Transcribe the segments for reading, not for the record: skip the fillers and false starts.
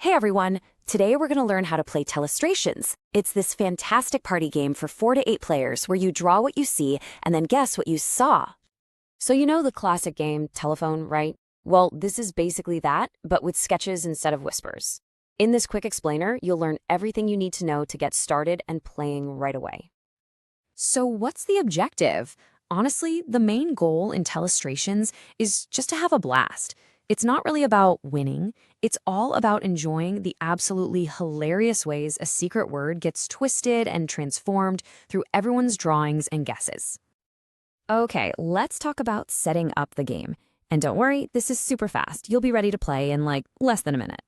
Hey everyone! Today we're going to learn how to play Telestrations. It's this fantastic party game for 4 to 8 players where you draw what you see and then guess what you saw. So you know the classic game, telephone, right? Well, this is basically that, but with sketches instead of whispers. In this quick explainer, you'll learn everything you need to know to get started and playing right away. So what's the objective? Honestly, the main goal in Telestrations is just to have a blast. It's not really about winning. It's all about enjoying the absolutely hilarious ways a secret word gets twisted and transformed through everyone's drawings and guesses. Okay, let's talk about setting up the game. And don't worry, this is super fast. You'll be ready to play in like less than a minute.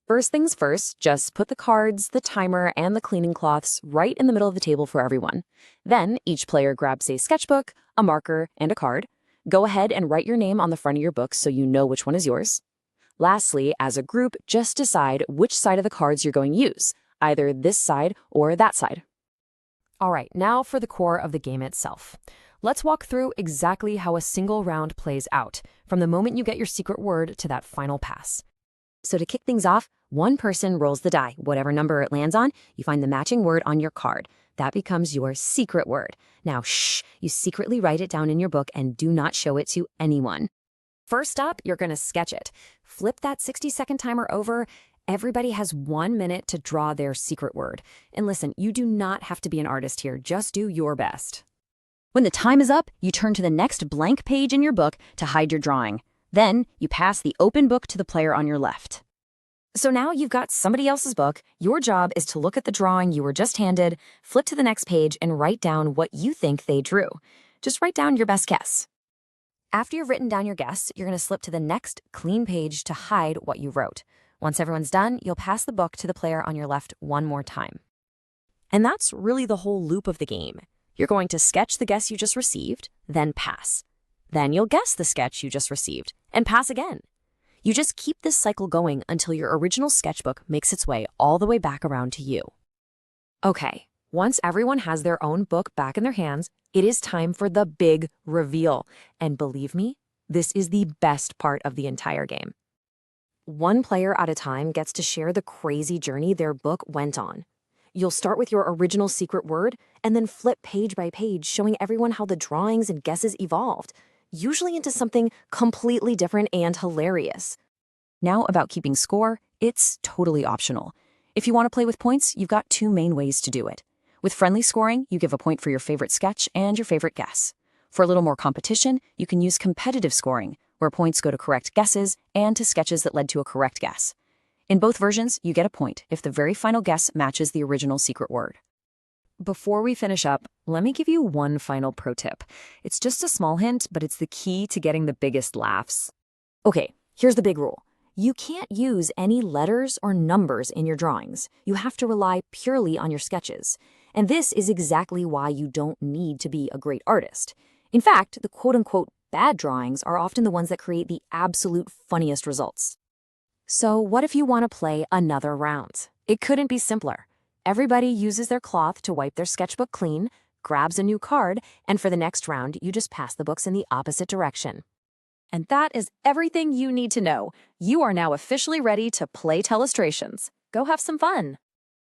First things first, just put the cards, the timer, and the cleaning cloths right in the middle of the table for everyone. Then each player grabs a sketchbook, a marker, and a card. Go ahead and write your name on the front of your book so you know which one is yours. Lastly, as a group, just decide which side of the cards you're going to use, either this side or that side. All right, now for the core of the game itself. Let's walk through exactly how a single round plays out, from the moment you get your secret word to that final pass. So to kick things off, one person rolls the die. Whatever number it lands on, you find the matching word on your card. That becomes your secret word. Now, shh, you secretly write it down in your book and do not show it to anyone. First up, you're going to sketch it. Flip that 60-second timer over. Everybody has 1 minute to draw their secret word. And listen, you do not have to be an artist here. Just do your best. When the time is up, you turn to the next blank page in your book to hide your drawing. Then you pass the open book to the player on your left. So now you've got somebody else's book. Your job is to look at the drawing you were just handed, flip to the next page, and write down what you think they drew. Just write down your best guess. After you've written down your guess, you're going to slip to the next clean page to hide what you wrote. Once everyone's done, you'll pass the book to the player on your left one more time. And that's really the whole loop of the game. You're going to sketch the guess you just received, then pass. Then you'll guess the sketch you just received, and pass again. You just keep this cycle going until your original sketchbook makes its way all the way back around to you. Okay, once everyone has their own book back in their hands, it is time for the big reveal. And believe me, this is the best part of the entire game. One player at a time gets to share the crazy journey their book went on. You'll start with your original secret word and then flip page by page, showing everyone how the drawings and guesses evolved, usually into something completely different and hilarious. Now about keeping score, it's totally optional. If you want to play with points, you've got 2 main ways to do it. With friendly scoring, you give a point for your favorite sketch and your favorite guess. For a little more competition, you can use competitive scoring, where points go to correct guesses and to sketches that led to a correct guess. In both versions, you get a point if the very final guess matches the original secret word. Before we finish up, let me give you one final pro tip. It's just a small hint, but it's the key to getting the biggest laughs. Okay, here's the big rule. You can't use any letters or numbers in your drawings. You have to rely purely on your sketches. And this is exactly why you don't need to be a great artist. In fact, the quote-unquote bad drawings are often the ones that create the absolute funniest results. So what if you want to play another round? It couldn't be simpler. Everybody uses their cloth to wipe their sketchbook clean, grabs a new card, and for the next round, you just pass the books in the opposite direction. And that is everything you need to know. You are now officially ready to play Telestrations. Go have some fun.